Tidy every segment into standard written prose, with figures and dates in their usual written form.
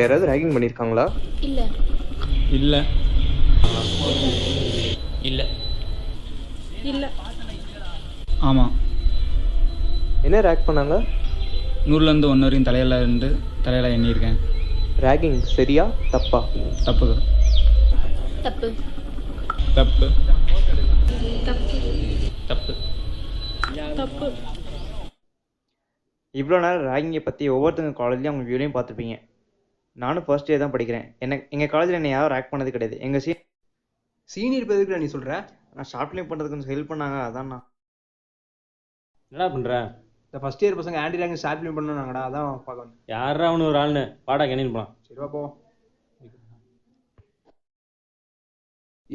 யாராவது ரேகிங் பண்ணியிருக்காங்களா? இல்ல இல்லை இல்ல இல்ல ஆமாம். என்ன ரேக் பண்ணாங்க? 100லேருந்து 1 வரையும் தலையில் எண்ணியிருக்கேன். ரேகிங் சரியா தப்பா? தப்பு தப்பு தப்பு தப்பு தப்பு. தப்பு. இவ்வளோ நேரம் ரேகிங்கை பற்றி ஒவ்வொருத்தங்க காலேஜ்லேயும் அவங்க வியூலையும் பார்த்துருப்பீங்க. நானும் ஃபர்ஸ்ட் இயர் தான் படிக்கிறேன். எங்கள் காலேஜில் என்னை யாரும் ரேக் பண்ணது கிடையாது. எங்கள் சீனியர் பேருக்கு நீ சொல்ற? நான் ஷார்ட் ஃபிலிம் பண்ணுறதுக்கு கொஞ்சம் ஹெல்ப் பண்ணாங்க, அதான் நான். என்னடா பண்ற? இந்த ஃபர்ஸ்ட் இயர் பசங்க ஆன்டி ரேங்க் ஷார்ட் ஃபிலிம் பண்ணாங்கடா, அதான் பார்க்க வந்தேன். யாரா அவனு ஒரு ஆள்னு பாடா கணின்னு போலாம். சரி வா போ.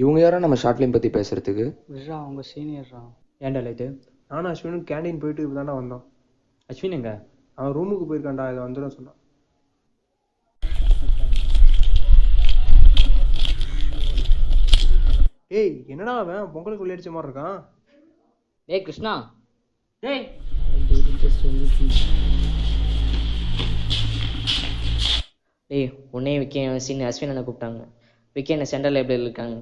இவங்க யாரும் நம்ம ஷார்ட் ஃபிலிம் பற்றி பேசுறதுக்கு? விட்றா, அவங்க சீனியர்ரா. ஏன்டா லைட்டு? நானும் அஸ்வினும் கேண்டீன் போயிட்டு இப்பதான்டா வந்தோம். அஸ்வின் எங்க? அவன் ரூமுக்கு போயிருக்கான்டா, இதை வந்துடும் சொன்னான். ஏய் என்னடா அவன் பொங்கலுக்கு விளையாடிச்ச மாதிரி இருக்கான். டேய் கிருஷ்ணா, டேய் டேய் உன்னே விக்கே சீனியர் அஸ்வின் என்ன கூப்பிட்டாங்க. விக்கே என்ன சென்ட்ரல் லைப்ரரியில் இருக்காங்க.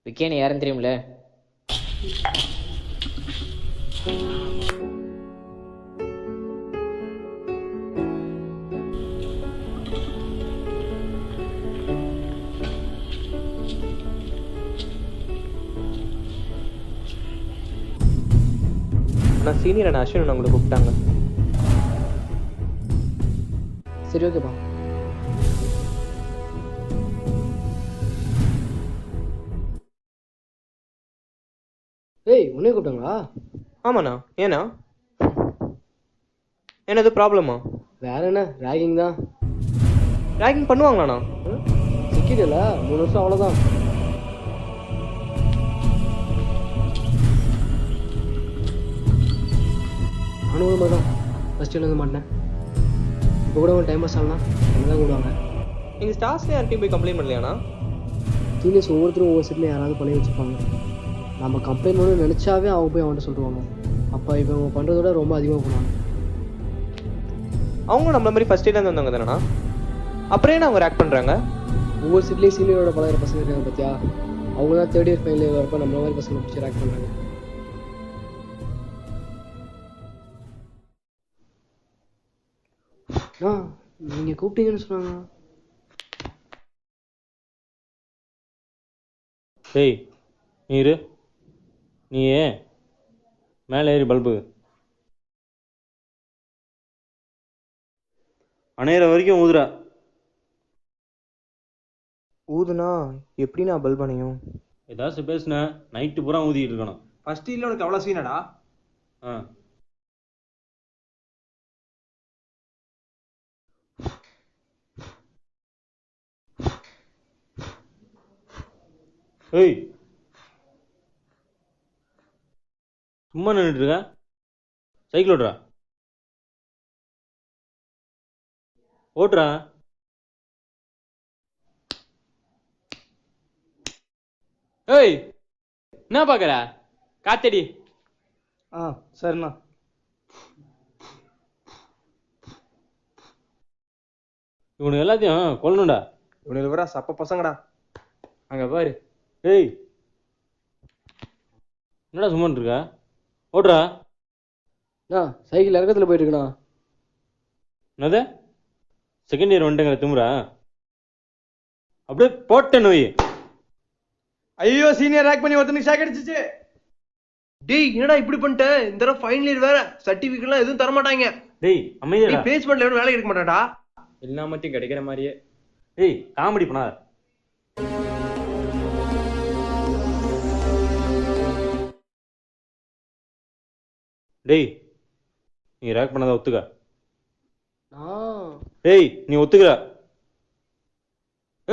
விக்கேன்னு யாருன்னு தெரியும்ல? ஆனால் சீனியர் அண்ணா அஸ்வின் உங்களை கூப்பிட்டாங்க. சரி ஓகேப்பா. ஏய் உன்னே கூப்பிட்டாங்களா? ஆமாண்ணா. ஏண்ணா, என்னது ப்ராப்ளமா? வேற என்ன, ரேகிங் தான். ரேகிங் பண்ணுவாங்களாண்ணா? சிக்கிடல 3 வருஷம் அவ்வளோதான். நானும் மாதிரி தான் ஃபஸ்ட் இயர்ல இருந்து மாட்டேன். இப்போ கூட ஒரு டைம் பாஸ் ஆகலாம் என்ன தான் கூடுவாங்க. நீங்கள் ஸ்டாஃப்ஸ்ல யார்ட்டையும் போய் கம்ப்ளைண்ட் பண்ணலையாண்ணா? சீனியர்ஸ் ஒவ்வொருத்தரும் ஒவ்வொரு செட்டில் யாராவது பண்ணி வச்சுருப்பாங்க. நம்ம கம்ப்ளைண்ட் பண்ணணும்னு நினச்சாவே அவங்க போய் அவன்கிட்ட சொல்லிடுவாங்க. அப்போ இவங்க பண்ணுறதோட ரொம்ப அதிகமாக பண்ணுவாங்க. அவங்க நம்மள மாதிரி ஃபர்ஸ்ட் இயர்லேருந்து வந்தவங்க தானேண்ணா? அப்புறம் ஏன்னா அவங்க ரேக் பண்ணுறாங்க? ஒவ்வொரு சீட்லேயும் சீனியரோட பழகிற பசங்க இருக்காங்க பார்த்தியா, அவங்க தான் தேர்ட் இயர் ஃபைனல் இயர் வரப்போ நம்மள மாதிரி பசங்க பிடிச்சி ரேக் பண்ணுறாங்க. நீங்கள் கூப்பிட்டீங்கன்னு சொன்னாங்க. டேய் நீ இரு. நீ மேலே ஏறி பல்பு அணையிற வரைக்கும் ஊதுறா. ஊதுனா எப்படிண்ணா பல்ப் அணையும்? ஏதாச்சும் பேசுன நைட்டு பூரா ஊதிட்டு இருக்கணும். ஃபர்ஸ்ட் இயர்ல உனக்கு அவ்வளோ சீனடா. ஆ ஏய் சும்மா நின்றுட்டு இருக்க, சைக்கிள் ஓட்டுறா. ஓட்டுறா. ஏய் என்ன பார்க்குற? காத்தடி. சரிண்ணா. இவனுக்கு எல்லாத்தையும் கொல்லணும்டா. இவனுக்கு வர சப்ப பசங்கடா. அங்கே பாரு. ஏய் என்னடா சும்மா இருக்கா? ஓட்டுறா. சைக்கிள் இறக்கத்தில் போயிட்டு இருக்குண்ணா. என்னது செகண்ட் இயர் வந்துட்டுங்கிற திமுறா? அப்படியே போட்ட நோய். ஐயோ சீனியர் ரேக் பண்ணி ஒருத்தனுக்கு ஷாக் அடிச்சிச்சு. டேய் என்னடா இப்படி பண்ணிட்ட? இந்த தடவை ஃபைனல் இயர் வேற, சர்டிஃபிகேட்லாம் எதுவும் தர மாட்டாங்க. டேய் அமைதியா. பிளேஸ்மெண்ட்ல எவனும் வேலை எடுக்க மாட்டாடா. எல்லாமத்தையும் கிடைக்கிற மாதிரியே. டேய் காமெடி பண்ணாத. டேய் நீ ரேக் பண்ணாத ஒத்துக்க. டேய் நீ ஒத்துக்கிற.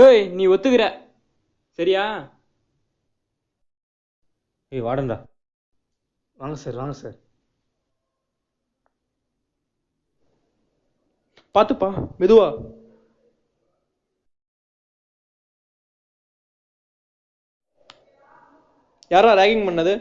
ஏய் நீ ஒத்துக்கிற சரியா? ஏய் வாடண்டா. வாங்க சார் வாங்க சார். பார்த்துப்பா மெதுவா. யாரா ரேகிங் பண்ணது?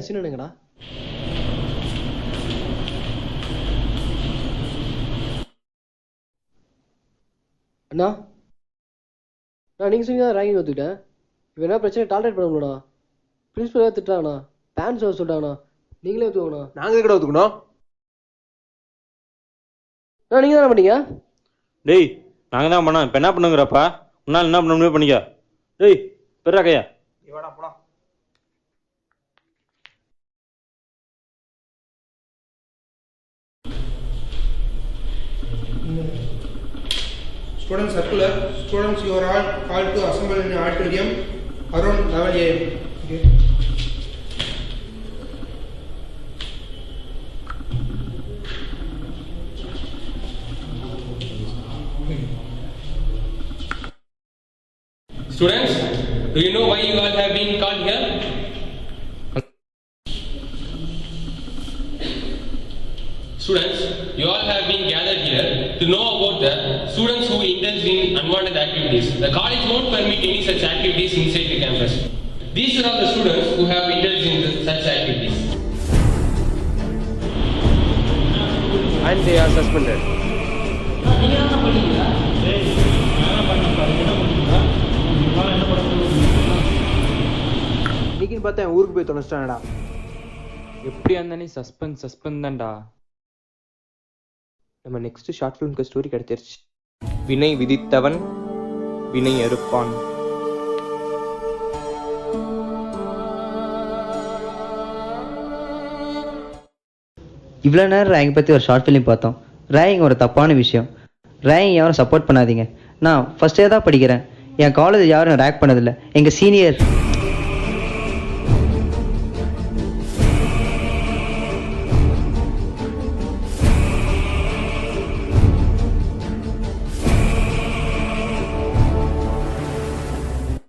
சீன் எங்கடா? அண்ணா நீங்கள் சொன்னீங்க தான் ரேங்கிங் ஒத்துக்கிட்டேன். இப்போ என்ன பிரச்சனை டாலரேட் பண்ண முடியலண்ணா. பிரின்ஸ்பல் ஏதாவது திட்டாங்கண்ணா, பேரண்ட்ஸ் வர சொல்லிட்டாங்கண்ணா. நீங்களே ஒத்துக்கோங்கண்ணா. நாங்க எதுக்கடா ஒத்துக்கணும்? நீங்கள் தானே பண்ணீங்க? டேய் நாங்கள் தான் பண்ணோம். இப்போ என்ன பண்ணுங்கிறப்பா? உன்னால் என்ன பண்ண முடியும் பண்ணிக்க. டேய் பெறா கையா. இவாடா போடா. Student circular. Students, you are all called to assemble in the auditorium around 11 a.m. Okay. Students, do you know why you all have been called here? Students, you all have been gathered here to know about the students who indulge in unwanted activities. The college won't permit any such activities inside the campus. These are all the students who have indulged in such activities. And they are suspended. இன்னைக்குன்னு பார்த்தா என் ஊருக்கு போய் தொலைச்சிட்டானடா. எப்படியா இருந்தானே suspend தான்டா. நம்ம next short ஃபிலிம்க்கு story கிடைச்சிருச்சு. வினை விதித்தவன் வினை அறுப்பான். இவ்வளோ நேரம் ரேங்க் பற்றி ஒரு ஷார்ட் ஃபிலிம் பார்த்தோம். ரேங்கிங் ஒரு தப்பான விஷயம். ரேங்கிங் யாரும் சப்போர்ட் பண்ணாதீங்க. நான் ஃபஸ்ட்டே தான் படிக்கிறேன். என் காலேஜ் யாரும் ரேங்க் பண்ணதில்லை. எங்கள் சீனியர்